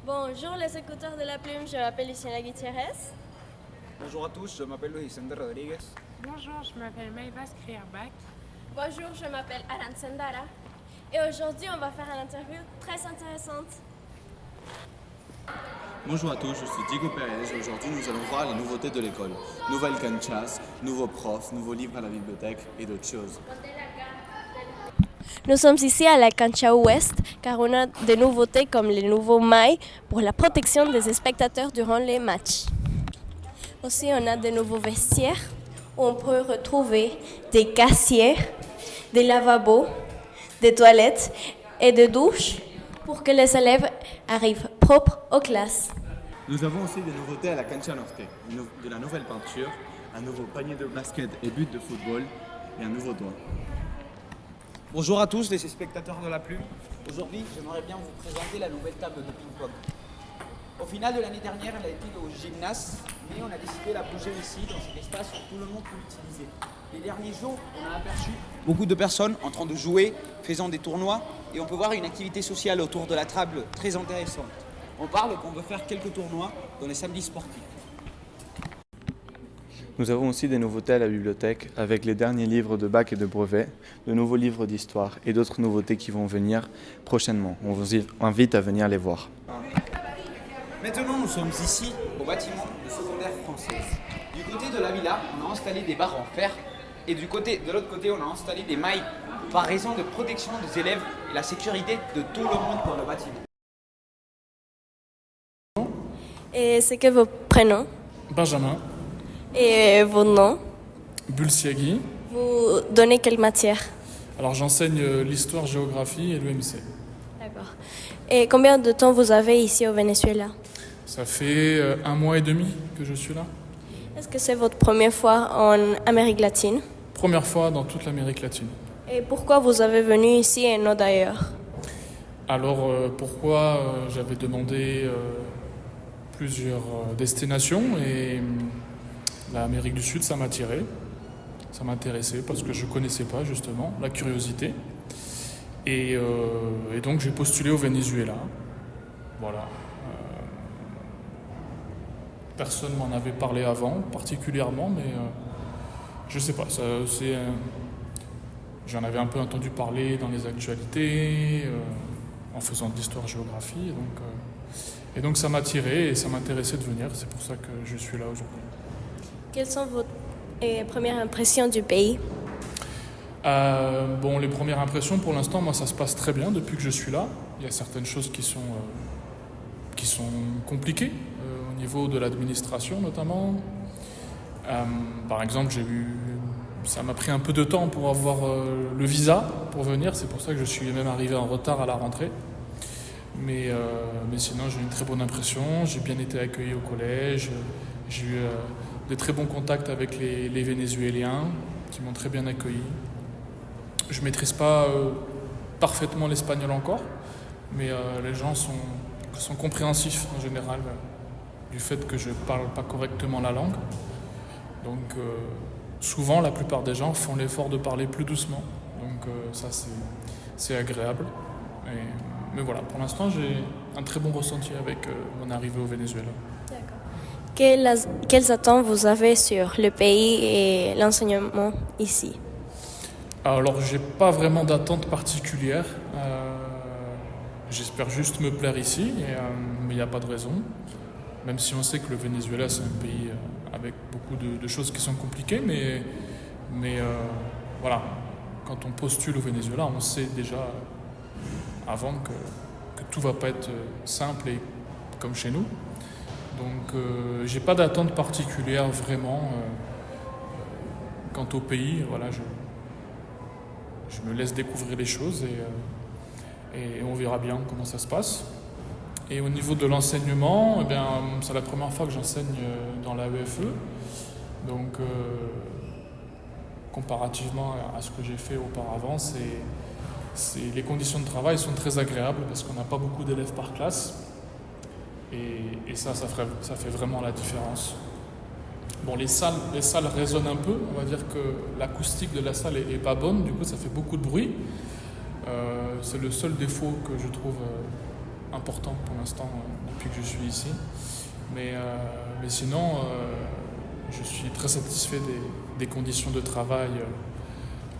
Bonjour les écouteurs de la plume, je m'appelle Luciana Gutiérrez. Bonjour à tous, je m'appelle Luis Vicente Rodriguez. Bonjour, je m'appelle Maïva Skrierbach. Bonjour, je m'appelle Alan Sendara. Et aujourd'hui, on va faire une interview très intéressante. Bonjour à tous, je suis Diego Pérez et aujourd'hui nous allons voir les nouveautés de l'école. Nouvelles canchas, nouveaux profs, nouveaux livres à la bibliothèque et d'autres choses. Nous sommes ici à la cancha ouest car on a des nouveautés comme les nouveaux mailles pour la protection des spectateurs durant les matchs. Aussi, on a des nouveaux vestiaires où on peut retrouver des casiers, des lavabos, des toilettes et des douches pour que les élèves arrivent propres aux classes. Nous avons aussi des nouveautés à la cancha norte, de la nouvelle peinture, un nouveau panier de basket et but de football et un nouveau toit. Bonjour à tous les spectateurs de la plume. Aujourd'hui, j'aimerais bien vous présenter la nouvelle table de ping-pong. Au final de l'année dernière, elle a été au gymnase, mais on a décidé de la bouger ici, dans cet espace où tout le monde peut l'utiliser. Les derniers jours, on a aperçu beaucoup de personnes en train de jouer, faisant des tournois, et on peut voir une activité sociale autour de la table très intéressante. On parle qu'on veut faire quelques tournois dans les samedis sportifs. Nous avons aussi des nouveautés à la bibliothèque avec les derniers livres de bac et de brevet, de nouveaux livres d'histoire et d'autres nouveautés qui vont venir prochainement. On vous invite à venir les voir. Maintenant, nous sommes ici au bâtiment de secondaire française. Du côté de la villa, on a installé des barres en fer et de l'autre côté, on a installé des mailles par raison de protection des élèves et la sécurité de tout le monde dans le bâtiment. Et c'est que vos prénoms Benjamin, et vos noms. Bulsiaghi. Vous donnez quelle matière? Alors j'enseigne l'histoire, géographie et l'EMC. D'accord. Et combien de temps vous avez ici au Venezuela? Ça fait 1 mois et demi que je suis là. Est-ce que c'est votre première fois en Amérique latine? Première fois dans toute l'Amérique latine. Et pourquoi vous avez venu ici et non d'ailleurs? Alors pourquoi j'avais demandé plusieurs destinations et l'Amérique du Sud, ça m'a attiré. Ça m'intéressait parce que je ne connaissais pas justement la curiosité. Et donc j'ai postulé au Venezuela. Voilà. Personne m'en avait parlé avant, particulièrement, mais je sais pas. J'en avais un peu entendu parler dans les actualités, en faisant de l'histoire-géographie. Et donc ça m'a attiré et ça m'intéressait de venir. C'est pour ça que je suis là aujourd'hui. Quelles sont vos premières impressions du pays? Bon, les premières impressions, pour l'instant, moi, ça se passe très bien depuis que je suis là. Il y a certaines choses qui sont compliquées, au niveau de l'administration notamment. Par exemple, ça m'a pris un peu de temps pour avoir le visa pour venir. C'est pour ça que je suis même arrivé en retard à la rentrée. Mais sinon, j'ai eu une très bonne impression. J'ai bien été accueilli au collège. J'ai eu de très bons contacts avec les Vénézuéliens qui m'ont très bien accueilli. Je ne maîtrise pas parfaitement l'espagnol encore, mais les gens sont compréhensifs en général du fait que je ne parle pas correctement la langue. Donc souvent, la plupart des gens font l'effort de parler plus doucement. Donc ça, c'est agréable. Mais voilà, pour l'instant, j'ai un très bon ressenti avec mon arrivée au Venezuela. Quelles attentes vous avez sur le pays et l'enseignement ici? Alors, j'ai pas vraiment d'attente particulière. J'espère juste me plaire ici, mais il n'y a pas de raison. Même si on sait que le Venezuela, c'est un pays avec beaucoup de choses qui sont compliquées, mais voilà, quand on postule au Venezuela, on sait déjà avant que tout va pas être simple et comme chez nous. Donc, j'ai pas d'attente particulière vraiment quant au pays. Voilà, je me laisse découvrir les choses et on verra bien comment ça se passe. Et au niveau de l'enseignement, eh bien, c'est la première fois que j'enseigne dans la l'AEFE. Donc, comparativement à ce que j'ai fait auparavant, les conditions de travail sont très agréables parce qu'on n'a pas beaucoup d'élèves par classe. Et ça fait vraiment la différence. Bon, les salles résonnent un peu. On va dire que l'acoustique de la salle est pas bonne. Du coup, ça fait beaucoup de bruit. C'est le seul défaut que je trouve important pour l'instant depuis que je suis ici. Mais sinon, je suis très satisfait des conditions de travail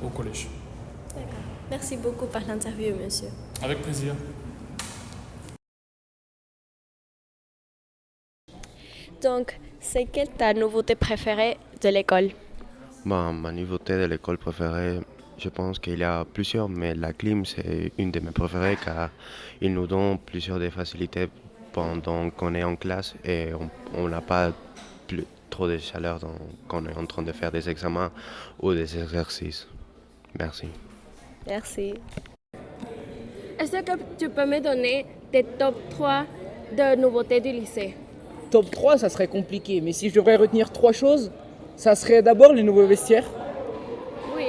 au collège. D'accord. Merci beaucoup pour l'interview, monsieur. Avec plaisir. Donc, c'est quelle ta nouveauté préférée de l'école? Bon, ma nouveauté de l'école préférée, je pense qu'il y a plusieurs, mais la clim, c'est une de mes préférées car il nous donne plusieurs des facilités pendant qu'on est en classe et on n'a pas trop de chaleur quand on est en train de faire des examens ou des exercices. Merci. Merci. Est-ce que tu peux me donner tes top 3 de nouveautés du lycée? Top 3, ça serait compliqué, mais si je devrais retenir 3 choses, ça serait d'abord les nouveaux vestiaires, Oui.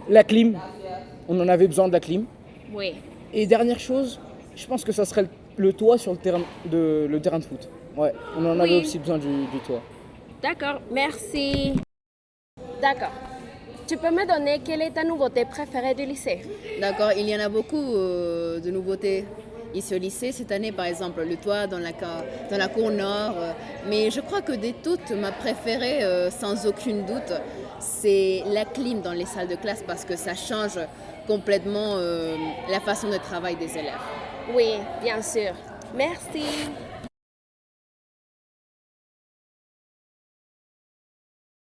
la clim, on en avait besoin de la clim, Oui. et dernière chose, je pense que ça serait le toit sur le terrain de foot. Ouais, on en avait Oui. aussi besoin du toit. D'accord, merci. D'accord. Tu peux me donner quelle est ta nouveauté préférée du lycée? D'accord, il y en a beaucoup de nouveautés ici au lycée. Cette année, par exemple, le toit dans la cour nord. Mais je crois que de toutes, ma préférée, sans aucun doute, c'est la clim dans les salles de classe parce que ça change complètement la façon de travail des élèves. Oui, bien sûr. Merci.